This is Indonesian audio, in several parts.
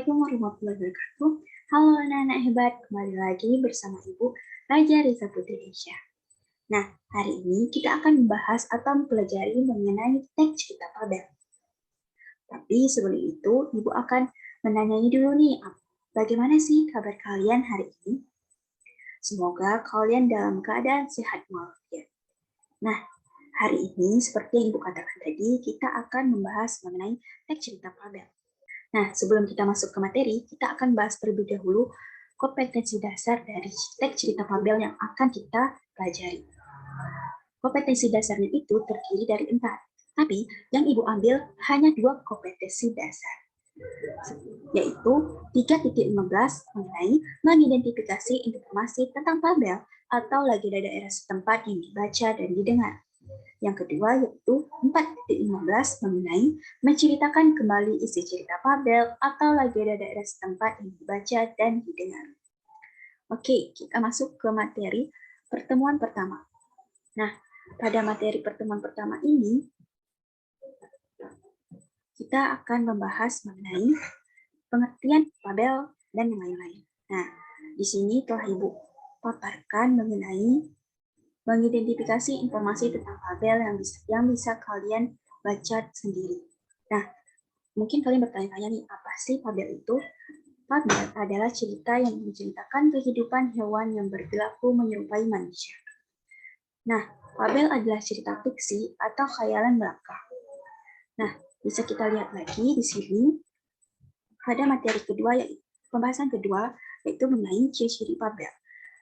Assalamualaikum warahmatullahi wabarakatuh. Halo anak-anak hebat, kembali lagi bersama Ibu Raja Risa Putri Aisyah. Nah, hari ini kita akan membahas atau mempelajari mengenai teks cerita fabel. Tapi sebelum itu, Ibu akan menanyai dulu nih, bagaimana sih kabar kalian hari ini? Semoga kalian dalam keadaan sehat walafiat. Nah, hari ini seperti yang Ibu katakan tadi, kita akan membahas mengenai teks cerita fabel. Nah, sebelum kita masuk ke materi, kita akan bahas terlebih dahulu kompetensi dasar dari teks cerita fabel yang akan kita pelajari. Kompetensi dasarnya itu terdiri dari 4, tapi yang Ibu ambil hanya 2 kompetensi dasar, yaitu 3.15 mengenai mengidentifikasi informasi tentang fabel atau legenda daerah setempat yang dibaca dan didengar. Yang kedua yaitu 4.15 mengenai menceritakan kembali isi cerita fabel atau legenda daerah setempat yang dibaca dan didengar. Oke, kita masuk ke materi pertemuan pertama. Nah, pada materi pertemuan pertama ini, kita akan membahas mengenai pengertian fabel dan yang lain-lain. Nah, di sini telah Ibu paparkan mengenai mengidentifikasi informasi tentang fabel yang bisa kalian baca sendiri. Nah, mungkin kalian bertanya-tanya nih, apa sih fabel itu? Fabel adalah cerita yang menceritakan kehidupan hewan yang berperilaku menyerupai manusia. Nah, fabel adalah cerita fiksi atau khayalan belaka. Nah, bisa kita lihat lagi di sini, pada materi kedua, yaitu pembahasan kedua, yaitu mengenai ciri-ciri fabel.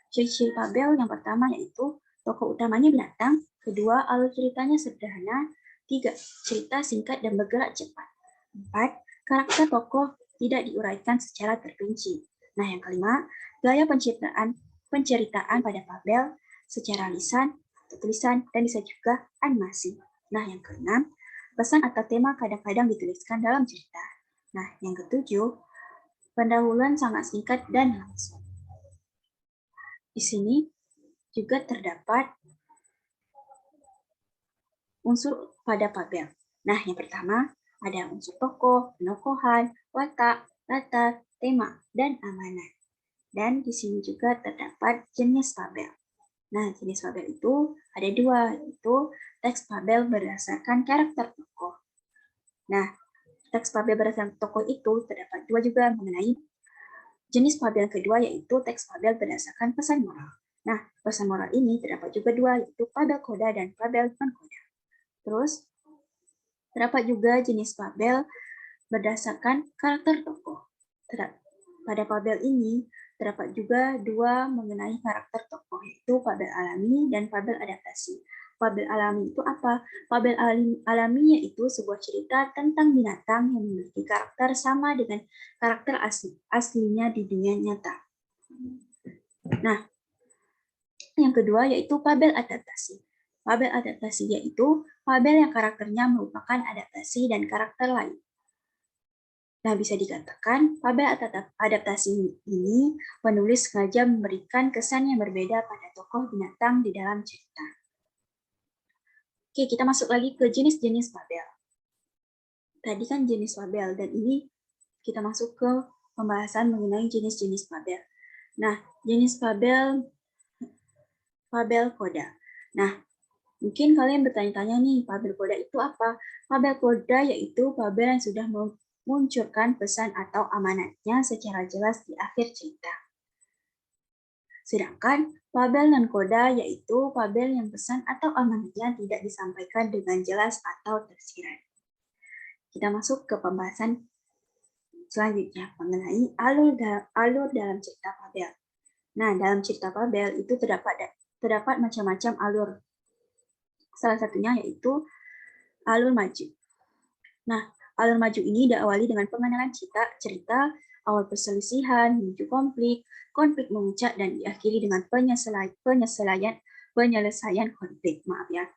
Ciri-ciri fabel yang pertama yaitu tokoh utamanya binatang, kedua alur ceritanya sederhana, 3 cerita singkat dan bergerak cepat, 4 karakter tokoh tidak diuraikan secara terperinci. Nah, yang kelima, gaya penceritaan pada fabel secara lisan, tulisan, dan bisa juga animasi. Nah, yang keenam, pesan atau tema kadang-kadang dituliskan dalam cerita. Nah, yang ketujuh, pendahuluan sangat singkat dan langsung. Di sini juga terdapat unsur pada fabel. Nah, yang pertama ada unsur tokoh, penokohan, watak, latar, tema, dan amanat. Dan di sini juga terdapat jenis fabel. Nah, jenis fabel itu ada 2, yaitu teks fabel berdasarkan karakter tokoh. Nah, teks fabel berdasarkan tokoh itu terdapat 2 juga mengenai jenis fabel kedua, yaitu teks fabel berdasarkan pesan moral. Nah, pesan moral ini terdapat juga 2, yaitu fabel koda dan fabel non-koda. Terus, terdapat juga jenis fabel berdasarkan karakter tokoh. Pada fabel ini, terdapat juga 2 mengenai karakter tokoh, yaitu fabel alami dan fabel adaptasi. Fabel alami itu apa? Fabel alami yaitu sebuah cerita tentang binatang yang memiliki karakter sama dengan karakter aslinya di dunia nyata. Nah, yang kedua yaitu fabel adaptasi. Fabel adaptasi yaitu fabel yang karakternya merupakan adaptasi dan karakter lain. Nah, bisa dikatakan fabel adaptasi ini penulis sengaja memberikan kesan yang berbeda pada tokoh binatang di dalam cerita. Oke, kita masuk lagi ke jenis-jenis fabel. Tadi kan jenis fabel, dan ini kita masuk ke pembahasan mengenai jenis-jenis fabel. Nah, jenis fabel koda. Nah, mungkin kalian bertanya-tanya nih, fabel koda itu apa? Fabel koda yaitu fabel yang sudah memunculkan pesan atau amanatnya secara jelas di akhir cerita. Sedangkan fabel non-koda yaitu fabel yang pesan atau amanatnya tidak disampaikan dengan jelas atau tersirat. Kita masuk ke pembahasan selanjutnya mengenai alur dalam cerita fabel. Nah, dalam cerita fabel itu terdapat macam-macam alur. Salah satunya yaitu alur maju. Nah, alur maju ini diawali dengan pengenalan cerita, awal perselisihan, menuju konflik memuncak, dan diakhiri dengan penyelesaian konflik. Maaf ya.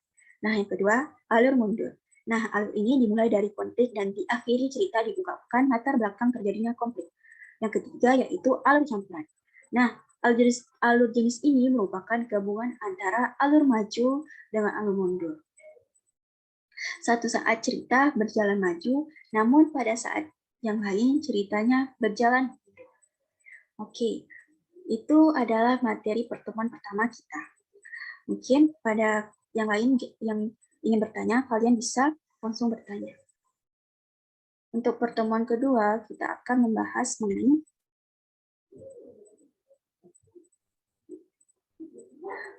Nah, yang kedua, alur mundur. Nah, alur ini dimulai dari konflik dan diakhiri cerita diungkapkan latar belakang terjadinya konflik. Yang ketiga yaitu alur campuran. Nah, alur jenis ini merupakan gabungan antara alur maju dengan alur mundur. Satu saat cerita berjalan maju, namun pada saat yang lain ceritanya berjalan. Oke, itu adalah materi pertemuan pertama kita. Mungkin pada yang lain yang ingin bertanya, kalian bisa langsung bertanya. Untuk pertemuan kedua, kita akan membahas mengenai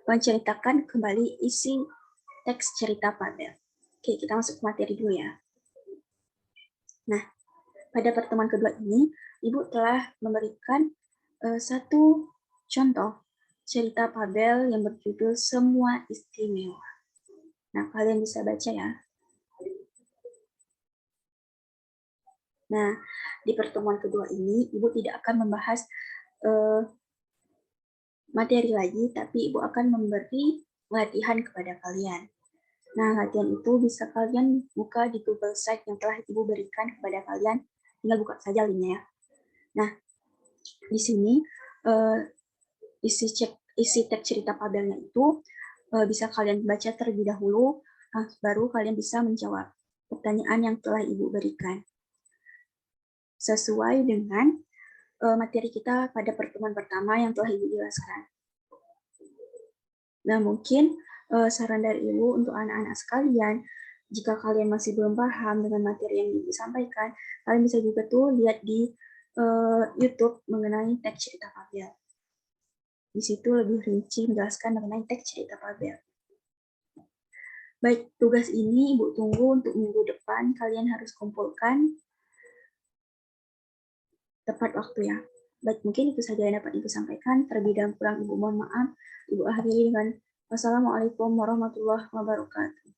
menceritakan kembali isi teks cerita Fabel. Oke, kita masuk ke materi dulu ya. Nah, pada pertemuan kedua ini, Ibu telah memberikan satu contoh cerita Fabel yang berjudul Semua Istimewa. Nah, kalian bisa baca ya. Nah, di pertemuan kedua ini, Ibu tidak akan membahas materi lagi, tapi Ibu akan memberi latihan kepada kalian. Nah, latihan itu bisa kalian buka di Google Site yang telah Ibu berikan kepada kalian. Tinggal buka saja linknya ya. Nah, di sini isi teks cerita Fabelnya itu bisa kalian baca terlebih dahulu, baru kalian bisa menjawab pertanyaan yang telah Ibu berikan. Sesuai dengan materi kita pada pertemuan pertama yang telah Ibu jelaskan. Nah, mungkin saran dari Ibu untuk anak-anak sekalian, jika kalian masih belum paham dengan materi yang Ibu sampaikan, kalian bisa juga tuh lihat di YouTube mengenai teks cerita Fabel. Di situ lebih rinci menjelaskan mengenai teks cerita Fabel. Baik, tugas ini Ibu tunggu untuk minggu depan. Kalian harus kumpulkan tepat waktu ya. Baik, mungkin itu saja yang dapat Ibu sampaikan. Terlebih dan kurang Ibu mohon maaf. Ibu akhiri dengan wassalamualaikum warahmatullahi wabarakatuh.